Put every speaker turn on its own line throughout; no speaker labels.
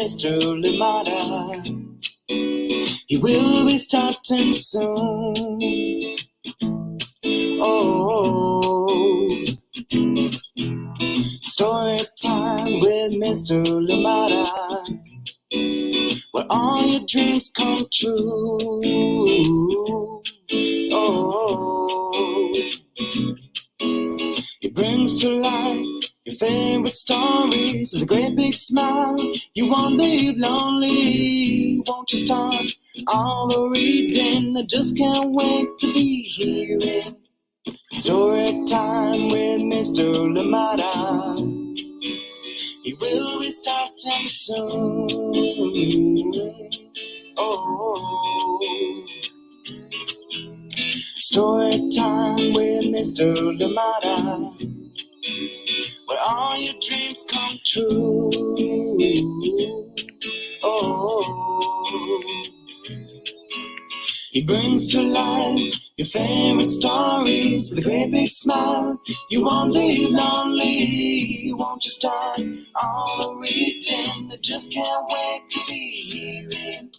Mr. Limata. He will be starting soon. Oh, story time with Mr. Limata, where all your dreams come true. Oh, he brings to life your favorite stories with a great big smile. You won't leave lonely, won't you start all the reading? I just can't wait to be hearing story time with Mr. Limata. He will be starting soon. Oh, story time with Mr. Limata, where all your dreams come true. Oh, he brings to life your favorite stories with a great big smile. You won't leave lonely, won't you start all the reading? I just can't wait to be hearing.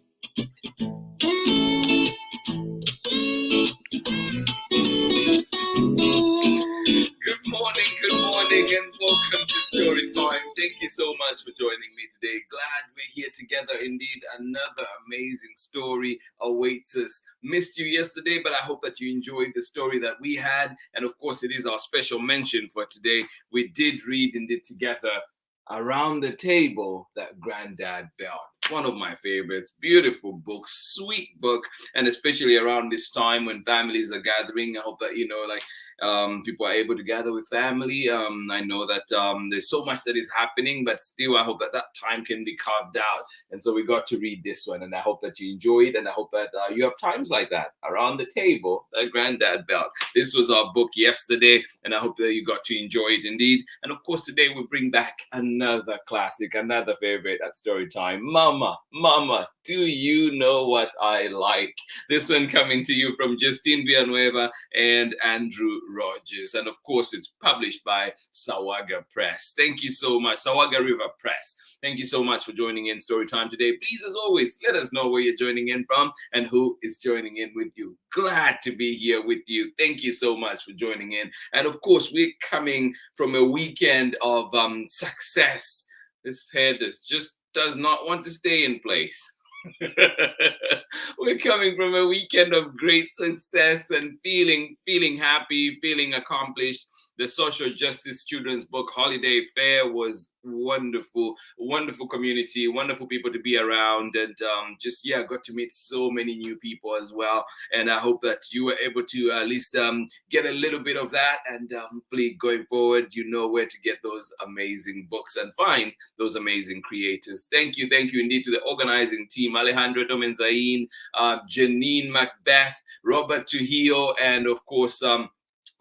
Good morning, and welcome to Story Time. Thank you so much for joining me today. Glad we're here together. Indeed, another amazing story awaits us. Missed you yesterday, but I hope that you enjoyed the story that we had. And of course, it is our special mention for today. We did read and did together Around the Table That Granddad Built. One of my favorites. Beautiful book, sweet book, and especially around this time when families are gathering. I hope that people are able to gather with family. I know that there's so much that is happening, but still I hope that time can be carved out. And so we got to read this one, and I hope that you enjoy it, and I hope that you have times like that around the table that Granddad built. This was our book yesterday, and I hope that you got to enjoy it indeed. And of course, today we bring back another classic, another favorite at Story Time. Mama, do you know what I like? This one coming to you from Justine Villanueva and Andrew Rodgers. And of course, it's published by Sawaga Press. Thank you so much, Sawaga River Press. Thank you so much for joining in Story Time today. Please, as always, let us know where you're joining in from and who is joining in with you. Glad to be here with you. Thank you so much for joining in. And of course, we're coming from a weekend of success. This head just does not want to stay in place. We're coming from a weekend of great success and feeling happy, feeling accomplished. The Social Justice Children's Book Holiday Fair was wonderful community, wonderful people to be around, and got to meet so many new people as well. And I hope that you were able to at least get a little bit of that, and hopefully going forward, you know where to get those amazing books and find those amazing creators. Thank you indeed to the organizing team, Alejandro Domenzain, Janine Macbeth, Robert Trujillo, and of course,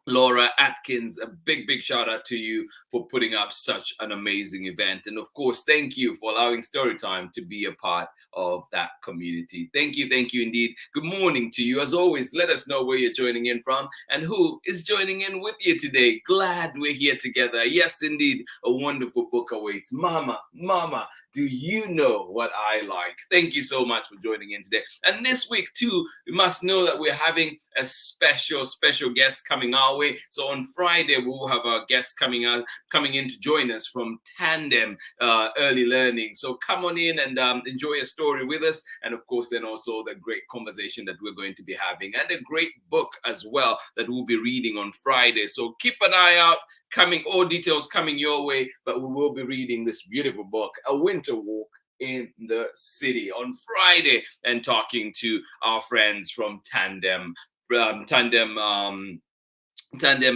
Laura Atkins. A big shout out to you for putting up such an amazing event. And of course, thank you for allowing Storytime to be a part of that community. Thank you indeed. Good morning to you. As always, let us know where you're joining in from and who is joining in with you today. Glad we're here together. Yes, indeed, a wonderful book awaits. Mama, do you know what I like? Thank you so much for joining in today. And this week too, you must know that we're having a special guest coming our way. So on Friday, we will have our guest coming in to join us from Tandem Early Learning. So come on in and enjoy a story with us. And of course, then also the great conversation that we're going to be having and a great book as well that we'll be reading on Friday. So keep an eye out. All details coming your way, but we will be reading this beautiful book, A Winter Walk in the City, on Friday, and talking to our friends from Tandem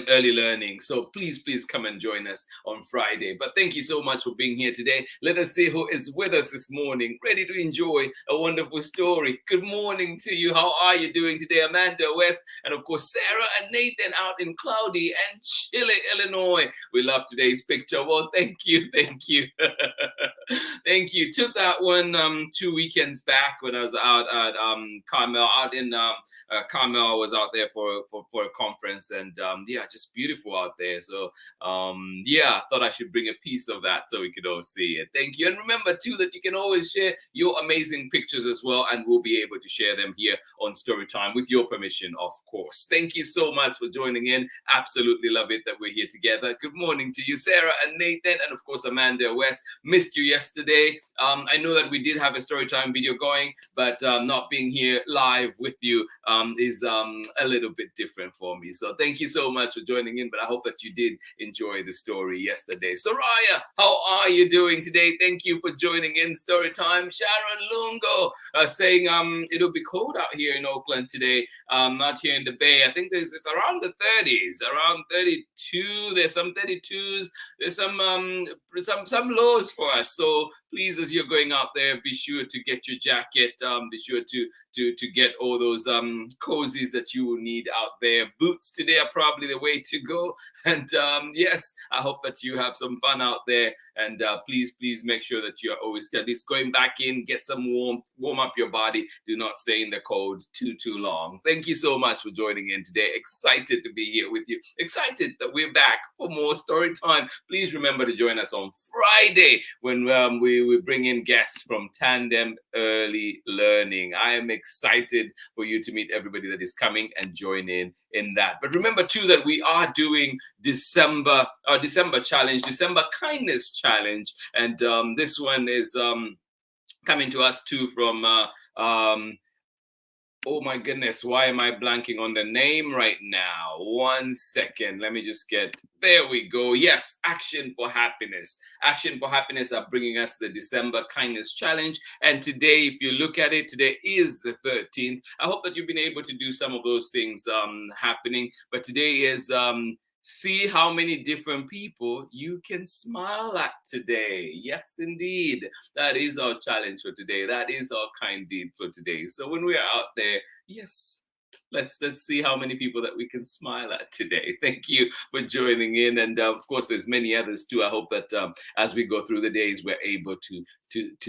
Early Learning. So please come and join us on Friday. But thank you so much for being here today. Let us see who is with us this morning, ready to enjoy a wonderful story. Good morning to you. How are you doing today? Amanda West, and of course Sarah and Nathan out in cloudy and chilly Illinois. We love today's picture. Well, thank you. Thank you. Took that one 2 weekends back when I was out at Carmel, Carmel. I was out there for a conference, and yeah, just beautiful out there. So yeah, I thought I should bring a piece of that so we could all see it. Thank you. And remember too that you can always share your amazing pictures as well, and we'll be able to share them here on Storytime with your permission, of course. Thank you so much for joining in. Absolutely love it that we're here together. Good morning to you, Sarah and Nathan, and of course Amanda West. Missed you yesterday. I know that we did have a Storytime video going, but not being here live with you is a little bit different for me. So thank you so much for joining in, but I hope that you did enjoy the story yesterday. Soraya, how are you doing today? Thank you for joining in Storytime. Sharon Lungo saying it'll be cold out here in Oakland today, not here in the Bay. I think it's around the 30s, around 32. There's some 32s. There's some lows for us. So please, as you're going out there, be sure to get your jacket. Be sure to get all those cozies that you will need out there. Boots today are probably the way to go. And yes, I hope that you have some fun out there. And please make sure that you're always at least going back in, get some warm up your body. Do not stay in the cold too long. Thank you so much for joining in today. Excited to be here with you. Excited that we're back for more story time. Please remember to join us on Friday when we bring in guests from Tandem Early Learning. I am excited for you to meet everybody that is coming and join in that. But remember too that we are doing December challenge, December kindness challenge, and this one is coming to us too from oh my goodness, why am I blanking on the name right now? 1 second. Let me just there we go. Yes, Action for Happiness. Action for Happiness are bringing us the December Kindness Challenge. And today, if you look at it, today is the 13th. I hope that you've been able to do some of those things happening. But today is see how many different people you can smile at today. Yes, indeed. That is our challenge for today. That is our kind deed for today. So when we are out there, yes, let's see how many people that we can smile at today. Thank you for joining in, and of course there's many others too. I hope that as we go through the days we're able to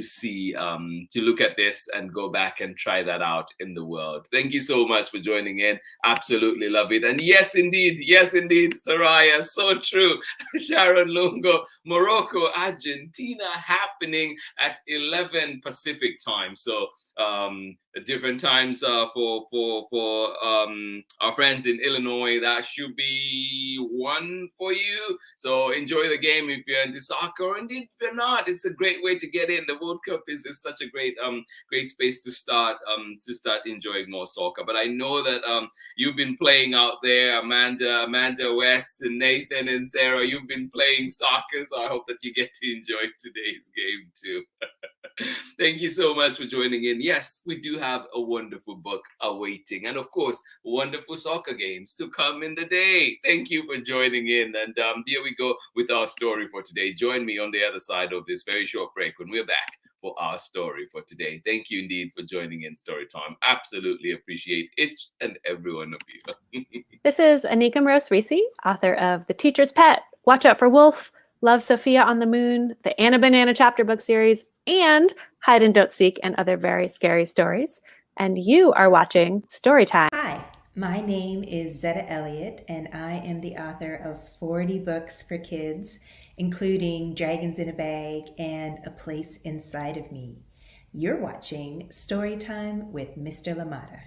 see to look at this and go back and try that out in the world. Thank you so much for joining in. Absolutely love it. And yes indeed, Soraya, so true. Sharon Lungo, Morocco, Argentina, happening at 11 Pacific time. So different times for our friends in Illinois. That should be 1 for you. So enjoy the game if you're into soccer, or indeed if you're not. It's a great way to get in. The World Cup is such a great space to start enjoying more soccer. But I know that you've been playing out there, Amanda West and Nathan and Sarah. You've been playing soccer, so I hope that you get to enjoy today's game too. Thank you so much for joining in. Yes, we do have a wonderful book awaiting, and of course, wonderful soccer games to come in the day. Thank you for joining in, and here we go with our story for today. Join me on the other side of this very short break when we're back for our story for today. Thank you indeed for joining in Storytime. Absolutely appreciate each and every one of you.
This is Anika Moroz-Reese, author of The Teacher's Pet, Watch Out for Wolf, Love Sophia on the Moon, the Anna Banana chapter book series, and Hide and Don't Seek and other very scary stories. And you are watching Storytime.
Hi, my name is Zetta Elliott, and I am the author of 40 books for kids, including Dragons in a Bag and A Place Inside of Me. You're watching Storytime with Mr. LaMotta.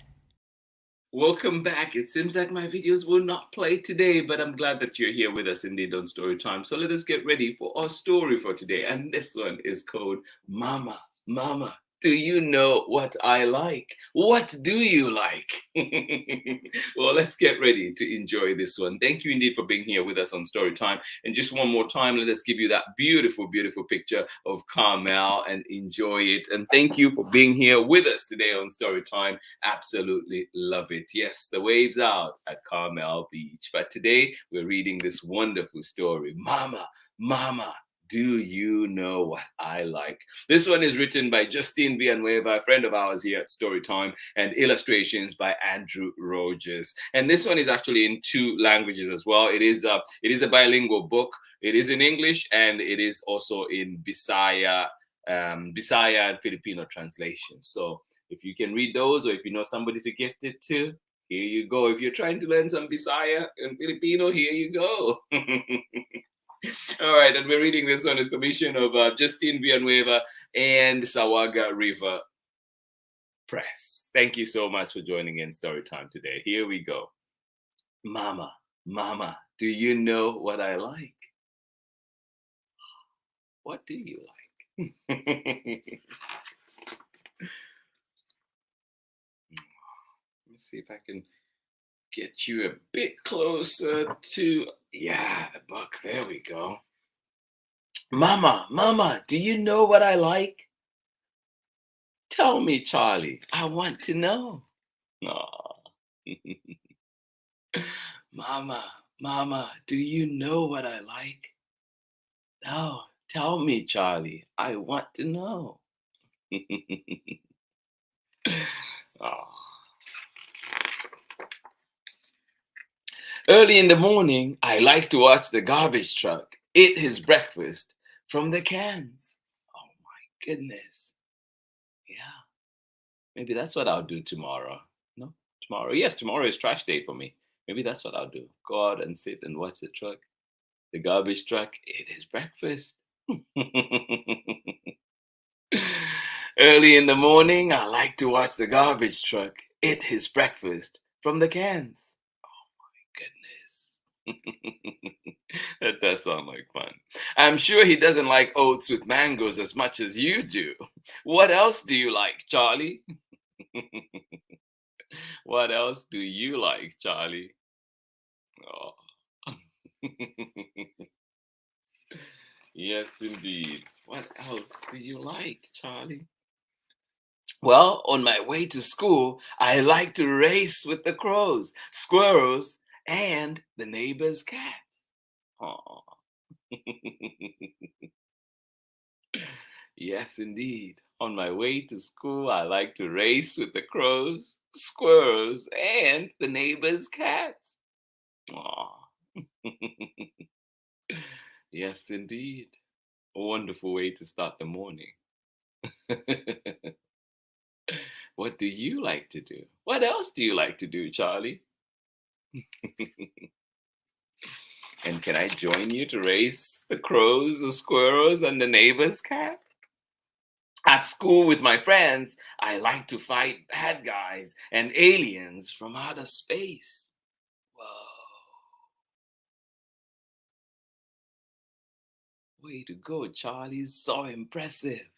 Welcome back. It seems like my videos will not play today, but I'm glad that you're here with us indeed on Storytime. So let us get ready for our story for today. And this one is called Mama, Mama, do you know what I like? What do you like? Well, let's get ready to enjoy this one. Thank you indeed for being here with us on Storytime. And just one more time, let us give you that beautiful, beautiful picture of Carmel and enjoy it. And thank you for being here with us today on Storytime. Absolutely love it. Yes, the waves out at Carmel Beach. But today we're reading this wonderful story. Mama, Mama, do you know what I like? This one is written by Justine Villanueva, a friend of ours here at Storytime, and illustrations by Andrew Rodgers. And this one is actually in 2 languages as well. It is a bilingual book. It is in English and it is also in Bisaya and Filipino translation. So if you can read those, or if you know somebody to gift it to, Here you go. If you're trying to learn some Bisaya and Filipino, here you go. All right, and we're reading this one with permission of Justine Villanueva and Sawaga River Press. Thank you so much for joining in Storytime today. Here we go. Mama, Mama, do you know what I like? What do you like? Let's see if I can get you a bit closer to, the book. There we go. Mama, Mama, do you know what I like? Tell me, Charlie. I want to know. Aw. Mama, Mama, do you know what I like? No, tell me, Charlie. I want to know. Aw. Early in the morning, I like to watch the garbage truck eat his breakfast from the cans. Oh my goodness. Yeah. Maybe that's what I'll do tomorrow. No, tomorrow. Yes, tomorrow is trash day for me. Maybe that's what I'll do. Go out and sit and watch the truck. The garbage truck eat his breakfast. Early in the morning, I like to watch the garbage truck eat his breakfast from the cans. Goodness. That does sound like fun. I'm sure he doesn't like oats with mangoes as much as you do. What else do you like, Charlie? What else do you like, Charlie? Oh. Yes, indeed. What else do you like, Charlie? Well, on my way to school, I like to race with the crows, squirrels, and the neighbor's cats. Aw. Yes, indeed. On my way to school, I like to race with the crows, squirrels, and the neighbor's cats. Aw. Yes, indeed. A wonderful way to start the morning. What do you like to do? What else do you like to do, Charlie? And can I join you to race the crows, the squirrels, and the neighbor's cat? At school with my friends, I like to fight bad guys and aliens from outer space. Whoa. Way to go, Charlie. So impressive.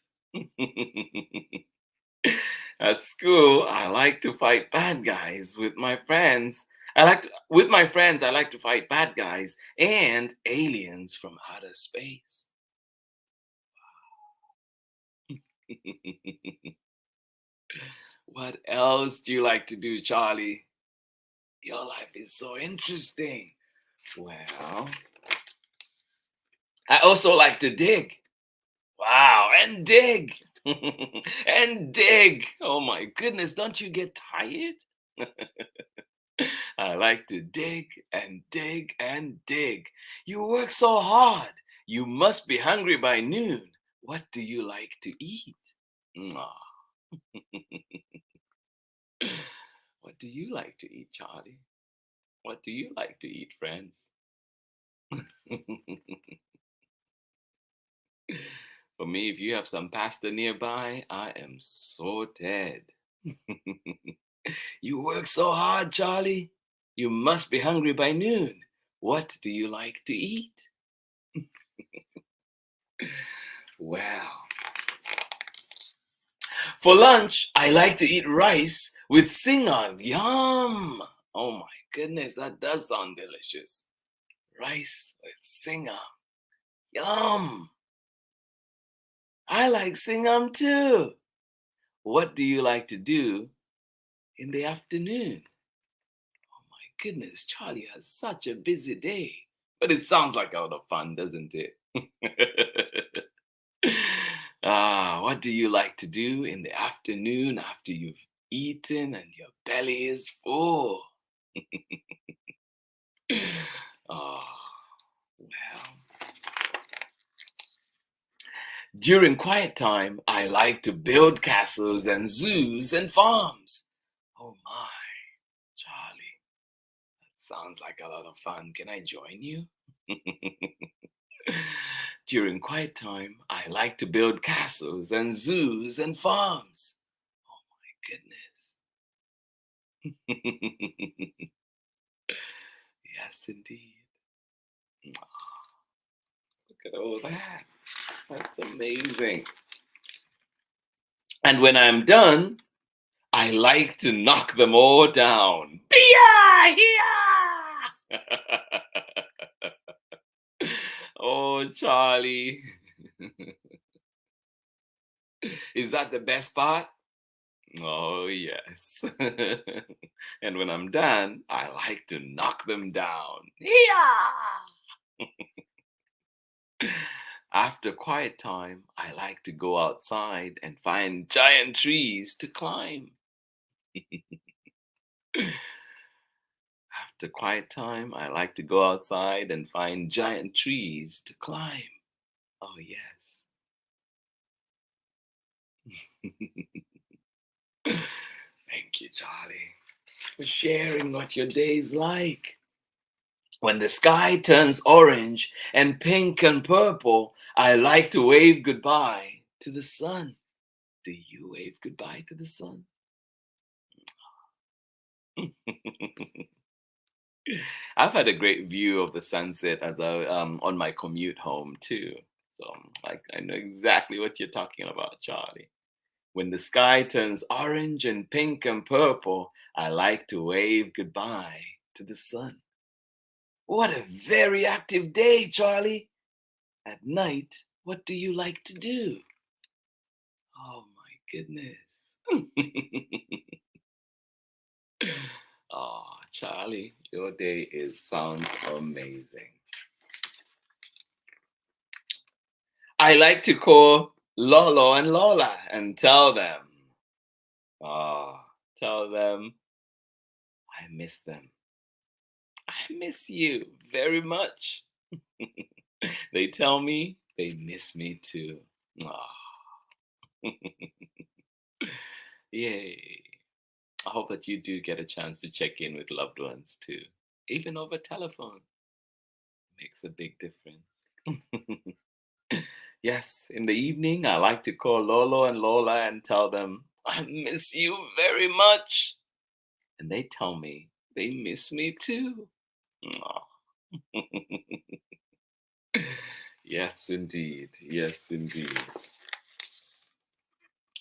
At school, I like to fight bad guys with my friends. I like to fight bad guys and aliens from outer space. What else do you like to do, Charlie? Your life is so interesting. Well, I also like to dig. Wow, and dig. And dig. Oh my goodness, don't you get tired? I like to dig and dig and dig. You work so hard. You must be hungry by noon. What do you like to eat? Aw. What do you like to eat, Charlie? What do you like to eat, friends? For me, if you have some pasta nearby, I am so dead. You work so hard, Charlie. You must be hungry by noon. What do you like to eat? Well, for lunch, I like to eat rice with singol. Yum! Oh my goodness, that does sound delicious. Rice with singol. Yum! I like singum too. What do you like to do in the afternoon? Oh my goodness, Charlie has such a busy day. But it sounds like a lot of fun, doesn't it? What do you like to do in the afternoon after you've eaten and your belly is full? Oh, well. During quiet time, I like to build castles and zoos and farms. Oh my, Sounds like a lot of fun. Can I join you? During quiet time, I like to build castles and zoos and farms. Oh my goodness. Yes, indeed. Look at all that. That's amazing. And when I'm done, I like to knock them all down. Bia! Here! Oh, Charlie. Is that the best part? Oh, yes. And when I'm done, I like to knock them down. Yeah! After quiet time, I like to go outside and find giant trees to climb. After quiet time, I like to go outside and find giant trees to climb. Oh, yes. Thank you, Charlie, for sharing what your day's like. When the sky turns orange and pink and purple, I like to wave goodbye to the sun. Do you wave goodbye to the sun? I've had a great view of the sunset as I on my commute home too. So I know exactly what you're talking about, Charlie. When the sky turns orange and pink and purple, I like to wave goodbye to the sun. What a very active day, Charlie. At night, what do you like to do? Oh my goodness. Oh, Charlie, your day sounds amazing. I like to call Lolo and Lola and tell them I miss them. I miss you very much. They tell me they miss me too. Aw. Yay. I hope that you do get a chance to check in with loved ones too. Even over telephone. Makes a big difference. Yes, in the evening, I like to call Lolo and Lola and tell them, I miss you very much. And they tell me they miss me too. Aw. Yes, indeed. Yes, indeed.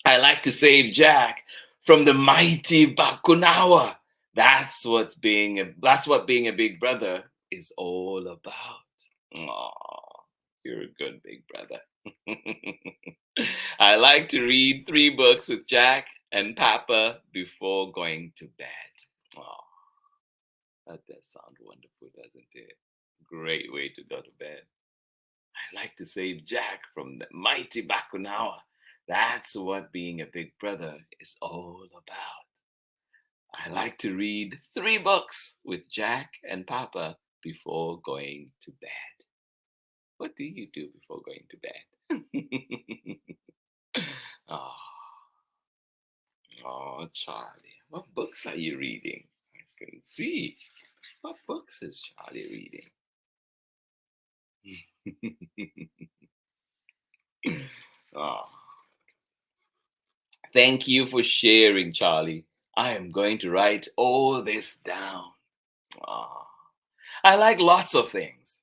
I like to save Jack from the mighty Bakunawa. That's what being a big brother is all about. Aw, you're a good big brother. I like to read 3 books with Jack and Papa before going to bed. Aw, that does sound wonderful, doesn't it? Great way to go to bed. I like to save Jack from the mighty Bakunawa. That's what being a big brother is all about. I like to read 3 books with Jack and Papa before going to bed. What do you do before going to bed? Oh, oh, Charlie, what books are you reading? I can see. What books is Charlie reading? Oh. Thank you for sharing, Charlie. I am going to write all this down. Oh, I like lots of things,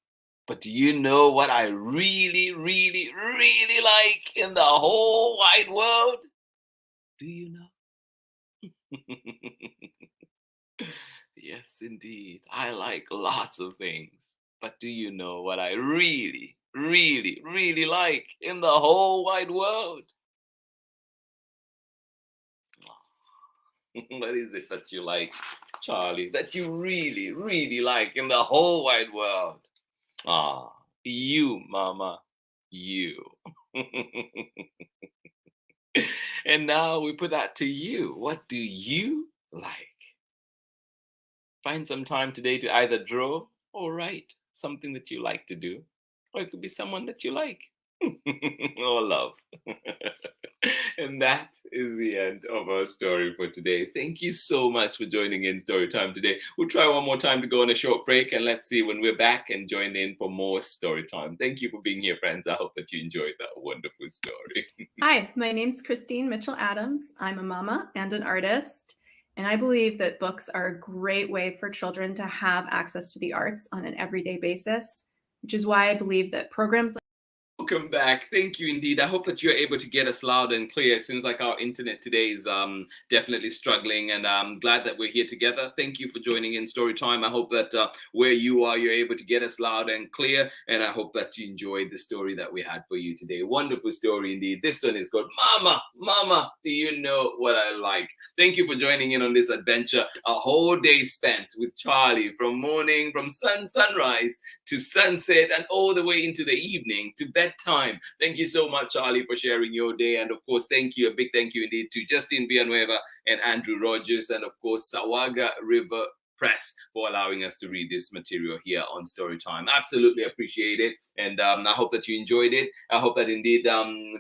but do you know what I really, really, really like in the whole wide world? Do you know? Yes, indeed. I like lots of things, but do you know what I really, really, really like in the whole wide world? What is it that you like, Charlie, that you really, really like in the whole wide world? Ah, you, Mama, you. And now we put that to you. What do you like? Find some time today to either draw or write something that you like to do, or it could be someone that you like. All love. And that is the end of our story for today. Thank you so much for joining in Story Time today. We'll try one more time to go on a short break, and let's see when we're back and join in for more Story Time. Thank you for being here, friends. I hope that you enjoyed that wonderful story.
Hi, my name's Christine Mitchell-Adams. I'm a mama and an artist, and I believe that books are a great way for children to have access to the arts on an everyday basis, which is why I believe that programs
Welcome back. Thank you indeed. I hope that you're able to get us loud and clear. It seems like our internet today is definitely struggling, and I'm glad that we're here together. Thank you for joining in Story Time. I hope that where you are, you're able to get us loud and clear, and I hope that you enjoyed the story that we had for you today. Wonderful story indeed. This one is called Mama, Mama, Do You Know What I Like? Thank you for joining in on this adventure. A whole day spent with Charlie from sunrise to sunset and all the way into the evening to bedtime. Thank you so much, Charlie, for sharing your day. And of course, a big thank you indeed to Justine Villanueva and Andrew Rodgers, and of course, Sawaga River Press for allowing us to read this material here on Storytime. Absolutely appreciate it, and I hope that you enjoyed it. I hope that indeed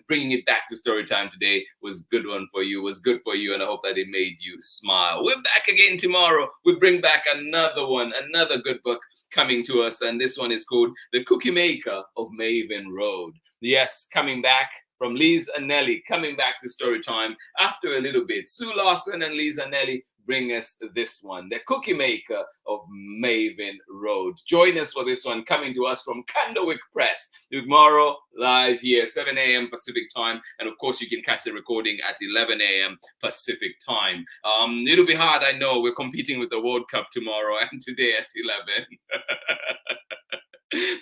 bringing it back to Storytime today was good for you, and I hope that it made you smile. We're back again tomorrow. We bring back another good book coming to us, and this one is called The Cookie Maker of Maven Road. Yes, coming back from Liz and Nelly, coming back to Storytime after a little bit. Sue Lawson and Liz and Nelly bring us this one, The Cookie Maker of Maven Road. Join us for this one, coming to us from Candlewick Press. Tomorrow, live here, 7 a.m. Pacific time. And of course, you can catch the recording at 11 a.m. Pacific time. It'll be hard, I know. We're competing with the World Cup tomorrow and today at 11.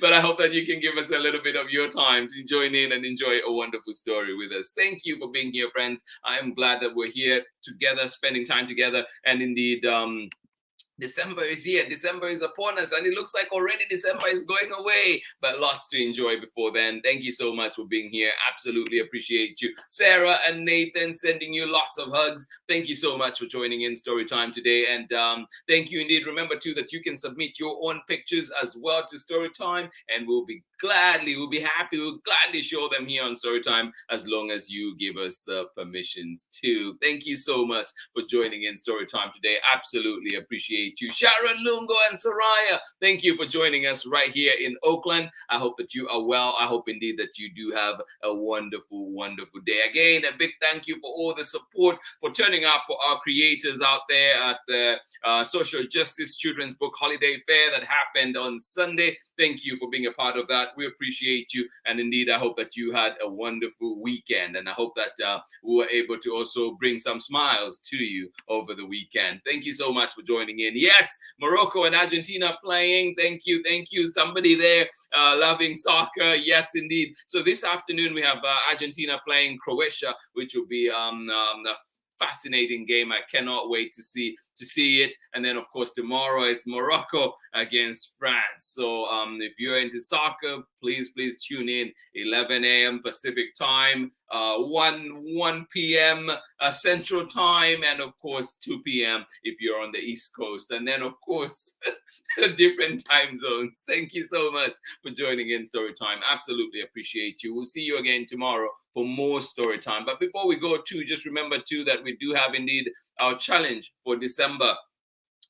But I hope that you can give us a little bit of your time to join in and enjoy a wonderful story with us. Thank you for being here, friends. I am glad that we're here together, spending time together. And indeed, December is here. December is upon us, and it looks like already December is going away, but lots to enjoy before then. Thank you so much for being here. Absolutely appreciate you. Sarah and Nathan, sending you lots of hugs. Thank you so much for joining in Storytime today, and thank you indeed. Remember too that you can submit your own pictures as well to Storytime, and we'll be happy, we'll gladly show them here on Storytime as long as you give us the permissions to. Thank you so much for joining in Storytime today. Absolutely appreciate you. Sharon, Lungo, and Soraya, thank you for joining us right here in Oakland. I hope that you are well. I hope indeed that you do have a wonderful, wonderful day. Again, a big thank you for all the support, for turning up for our creators out there at the Social Justice Children's Book Holiday Fair that happened on Sunday. Thank you for being a part of that. We appreciate you. And indeed, I hope that you had a wonderful weekend. And I hope that we were able to also bring some smiles to you over the weekend. Thank you so much for joining in. Yes, Morocco and Argentina playing. Thank you. Thank you. Somebody there loving soccer. Yes, indeed. So this afternoon, we have Argentina playing Croatia, which will be a fascinating game. I cannot wait to see it. And then, of course, tomorrow is Morocco against France. So if you're into soccer, please tune in. 11 a.m. Pacific time, 1 p.m. Central time, and of course 2 p.m. if you're on the East Coast. And then, of course, different time zones. Thank you so much for joining in Storytime. Absolutely appreciate you. We'll see you again tomorrow for more Storytime. But before we go, just remember that we do have indeed our challenge for December,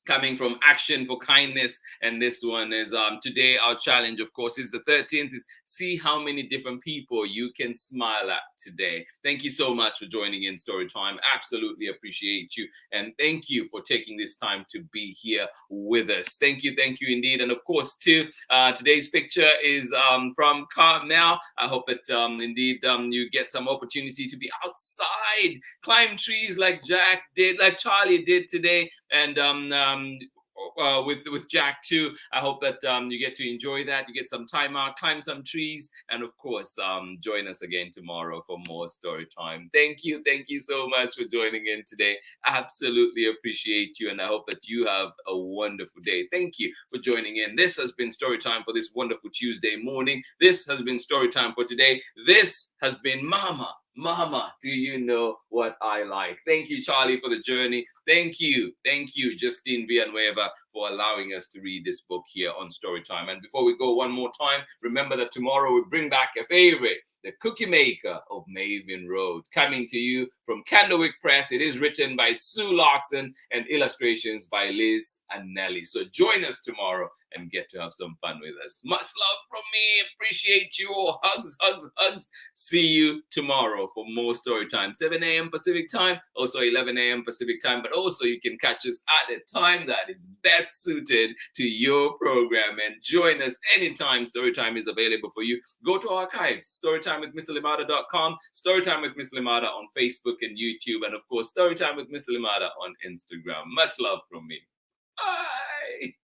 coming from Action for Kindness. And this one is today our challenge, of course, is the 13th, is see how many different people you can smile at today. Thank you so much for joining in Storytime. Absolutely appreciate you. And thank you for taking this time to be here with us. Thank you indeed. And of course, too, today's picture is from Carmel. I hope that indeed you get some opportunity to be outside, climb trees like Charlie did today. And with Jack too. I hope that you get to enjoy that. You get some time out, climb some trees, and of course, join us again tomorrow for more story time. Thank you so much for joining in today. Absolutely appreciate you, and I hope that you have a wonderful day. Thank you for joining in. This has been story time for this wonderful Tuesday morning. This has been story time for today. This has been Mama, do you know what I like? Thank you, Charlie, for the journey. Thank you, Justine Villanueva, for allowing us to read this book here on Storytime. And before we go one more time, remember that tomorrow we bring back a favorite, The Cookie Maker of Maven Road, coming to you from Candlewick Press. It is written by Sue Larson and illustrations by Liz and Nelly. So join us tomorrow and get to have some fun with us. Much love from me. Appreciate you all. Hugs, hugs, hugs. See you tomorrow for more story time. 7 a.m. Pacific time, also 11 a.m. Pacific time. But also you can catch us at a time that is best suited to your program. And join us anytime Storytime is available for you. Go to our archives, storytimewithmrlimada.com, Storytime with Miss Limada on Facebook and YouTube, and of course, Storytime with Miss Limada on Instagram. Much love from me. Bye.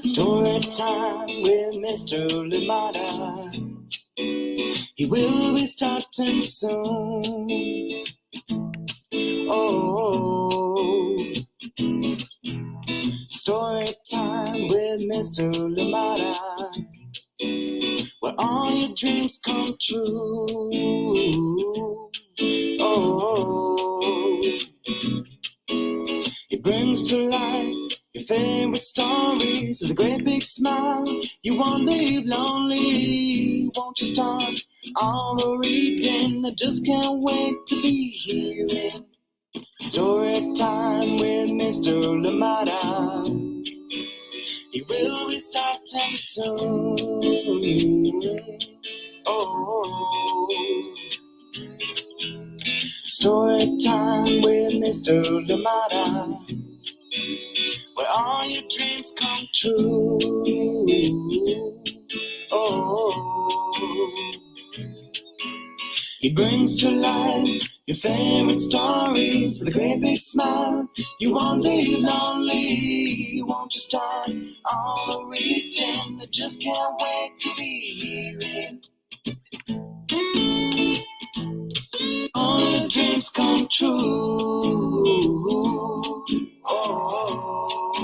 Story time with Mr. Limada. He will be starting soon. Oh, story time with Mr. Limada, where all your dreams come true. Oh, he brings to life your favorite stories with a great big smile. You won't leave lonely, won't you start all the reading? I just can't wait to be hearing story time with Mr. Limada. He will be starting soon. Oh, story time with Mr. Limada, where all your dreams come true. Oh, he brings to life your favorite stories with a great big smile. You won't leave lonely, won't you start all the reading? I just can't wait to be hearing all your dreams come true. Oh,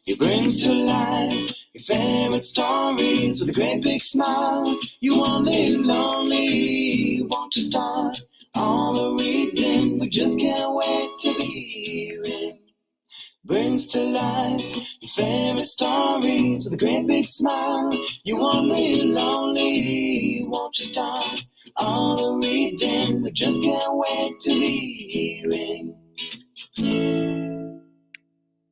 he brings to life your favorite stories with a great big smile. You won't live lonely, won't you start all the reading? We just can't wait to be hearing. Brings to life your favorite stories with a great big smile. You won't live lonely, won't you start all the reading? We just can't wait to be hearing